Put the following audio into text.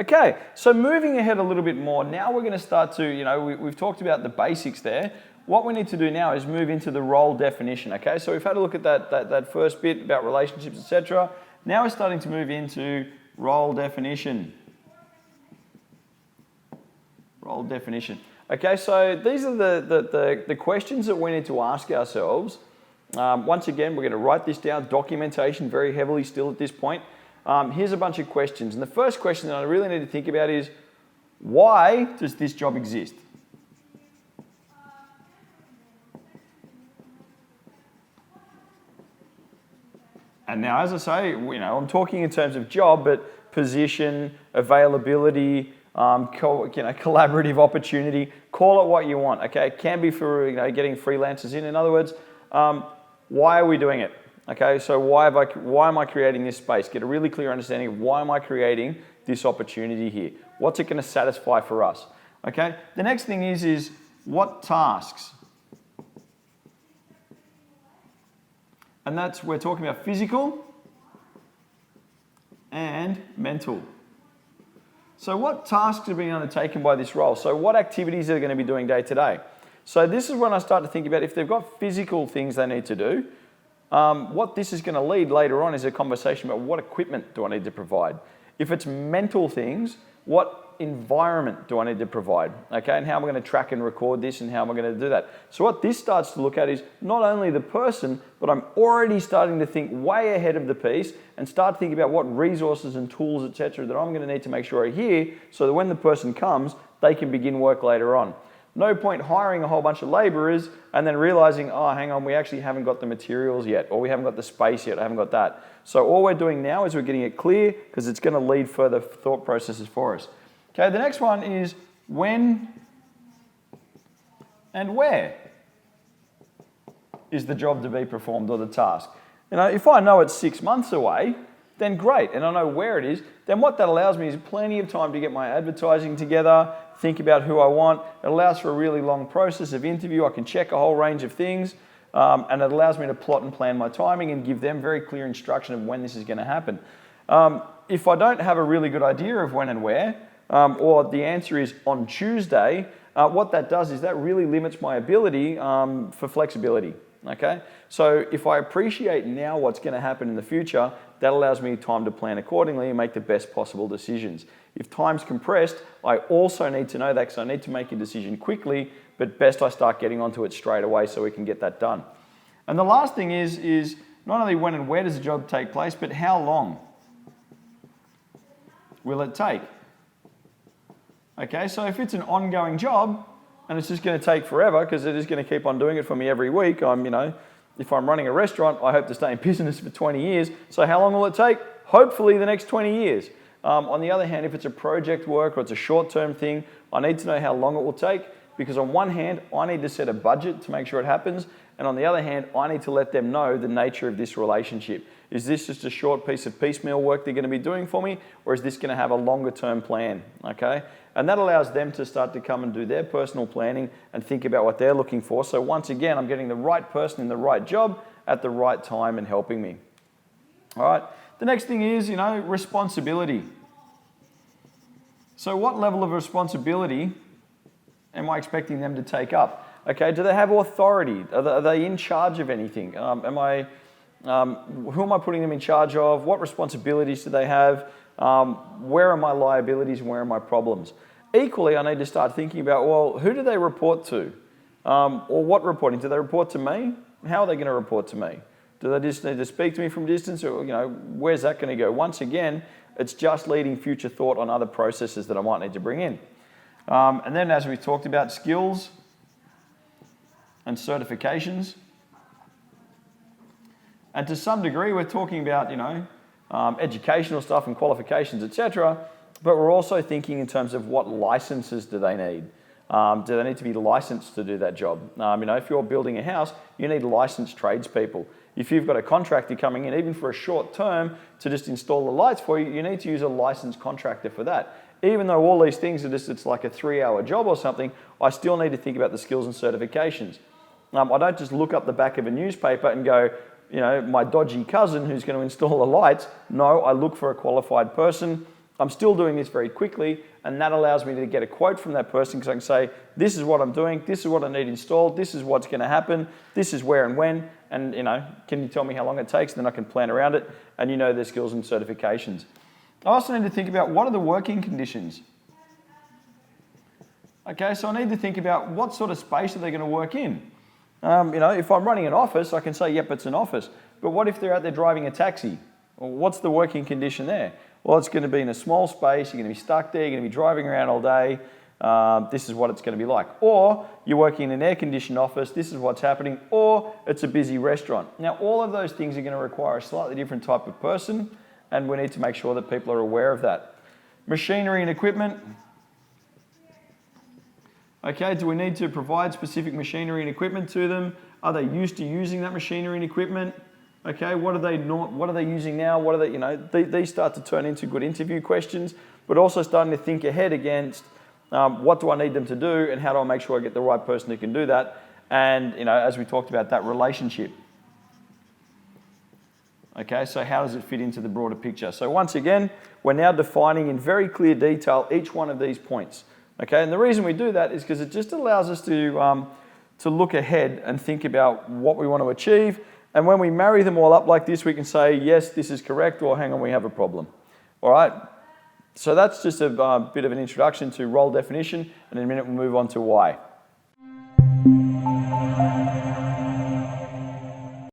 Okay, so moving ahead a little bit more, now we're going to start to, we've talked about the basics there. What we need to do now is move into the role definition, okay? So we've had a look at that first bit about relationships, etc. Now we're starting to move into role definition. Role definition. Okay, so these are the questions that we need to ask ourselves. Once again, we're going to write this down, documentation very heavily still at this point. Here's a bunch of questions. And the first question that I really need to think about is, why does this job exist? And now, as I say, I'm talking in terms of job, but position, availability, collaborative opportunity, call it what you want, okay? It can be for, getting freelancers in. In other words, why are we doing it? Okay, so why am I creating this space? Get a really clear understanding of why am I creating this opportunity here? What's it going to satisfy for us? Okay, the next thing is what tasks? And we're talking about physical and mental. So what tasks are being undertaken by this role? So what activities are they going to be doing day to day? So this is when I start to think about if they've got physical things they need to do. What this is going to lead later on is a conversation about what equipment do I need to provide. If it's mental things, what environment do I need to provide? Okay, and how am I going to track and record this and how am I going to do that? So what this starts to look at is not only the person, but I'm already starting to think way ahead of the piece and start thinking about what resources and tools, etc., that I'm going to need to make sure are here so that when the person comes, they can begin work later on. No point hiring a whole bunch of laborers and then realizing, oh, hang on, we actually haven't got the materials yet, or we haven't got the space yet, I haven't got that. So all we're doing now is we're getting it clear because it's going to lead further thought processes for us. Okay, the next one is when and where is the job to be performed or the task. If I know it's 6 months away, then great, and I know where it is, then what that allows me is plenty of time to get my advertising together, think about who I want. It allows for a really long process of interview. I can check a whole range of things, and it allows me to plot and plan my timing and give them very clear instruction of when this is going to happen. If I don't have a really good idea of when and where, or the answer is on Tuesday, what that does is that really limits my ability for flexibility. Okay, so if I appreciate now what's going to happen in the future, that allows me time to plan accordingly and make the best possible decisions. If time's compressed, I also need to know that because I need to make a decision quickly, but best I start getting onto it straight away so we can get that done. And the last thing is not only when and where does the job take place, but how long will it take? Okay, so if it's an ongoing job, and it's just going to take forever because it is going to keep on doing it for me every week. If I'm running a restaurant, I hope to stay in business for 20 years. So how long will it take? Hopefully the next 20 years. On the other hand, if it's a project work or it's a short-term thing, I need to know how long it will take because on one hand, I need to set a budget to make sure it happens. And on the other hand, I need to let them know the nature of this relationship. Is this just a short piece of piecemeal work they're going to be doing for me, or is this going to have a longer-term plan? Okay, and that allows them to start to come and do their personal planning and think about what they're looking for. So once again, I'm getting the right person in the right job at the right time and helping me. All right. The next thing is, responsibility. So what level of responsibility am I expecting them to take up? Okay, do they have authority? Are they in charge of anything? Who am I putting them in charge of? What responsibilities do they have? Where are my liabilities and where are my problems? Equally, I need to start thinking about, well, who do they report to? Or what reporting? Do they report to me? How are they going to report to me? Do they just need to speak to me from a distance? Or, where's that going to go? Once again, it's just leading future thought on other processes that I might need to bring in. And then as we talked about, skills and certifications. And to some degree, we're talking about, educational stuff and qualifications, etc. But we're also thinking in terms of what licenses do they need? Do they need to be licensed to do that job? If you're building a house, you need licensed tradespeople. If you've got a contractor coming in, even for a short term, to just install the lights for you, you need to use a licensed contractor for that. Even though all these things are it's like a 3-hour job or something, I still need to think about the skills and certifications. I don't just look up the back of a newspaper and go, my dodgy cousin who's going to install the lights. No, I look for a qualified person. I'm still doing this very quickly, and that allows me to get a quote from that person because I can say, this is what I'm doing, this is what I need installed, this is what's going to happen, this is where and when, and can you tell me how long it takes? Then I can plan around it, and their skills and certifications. I also need to think about what are the working conditions. Okay, so I need to think about what sort of space are they going to work in. If I'm running an office, I can say, yep, it's an office. But what if they're out there driving a taxi? Well, what's the working condition there? Well, it's going to be in a small space, you're going to be stuck there, you're going to be driving around all day. This is what it's going to be like. Or you're working in an air-conditioned office, this is what's happening. Or it's a busy restaurant. Now, all of those things are going to require a slightly different type of person, and we need to make sure that people are aware of that. Machinery and equipment. Okay, do we need to provide specific machinery and equipment to them? Are they used to using that machinery and equipment? Okay, what are they using now? What are they, these start to turn into good interview questions, but also starting to think ahead against what do I need them to do and how do I make sure I get the right person who can do that? And, as we talked about, that relationship. Okay, so how does it fit into the broader picture? So once again, we're now defining in very clear detail each one of these points. Okay, and the reason we do that is because it just allows us to look ahead and think about what we want to achieve. And when we marry them all up like this, we can say, yes, this is correct, or hang on, we have a problem. All right, so that's just a bit of an introduction to role definition, and in a minute we'll move on to why.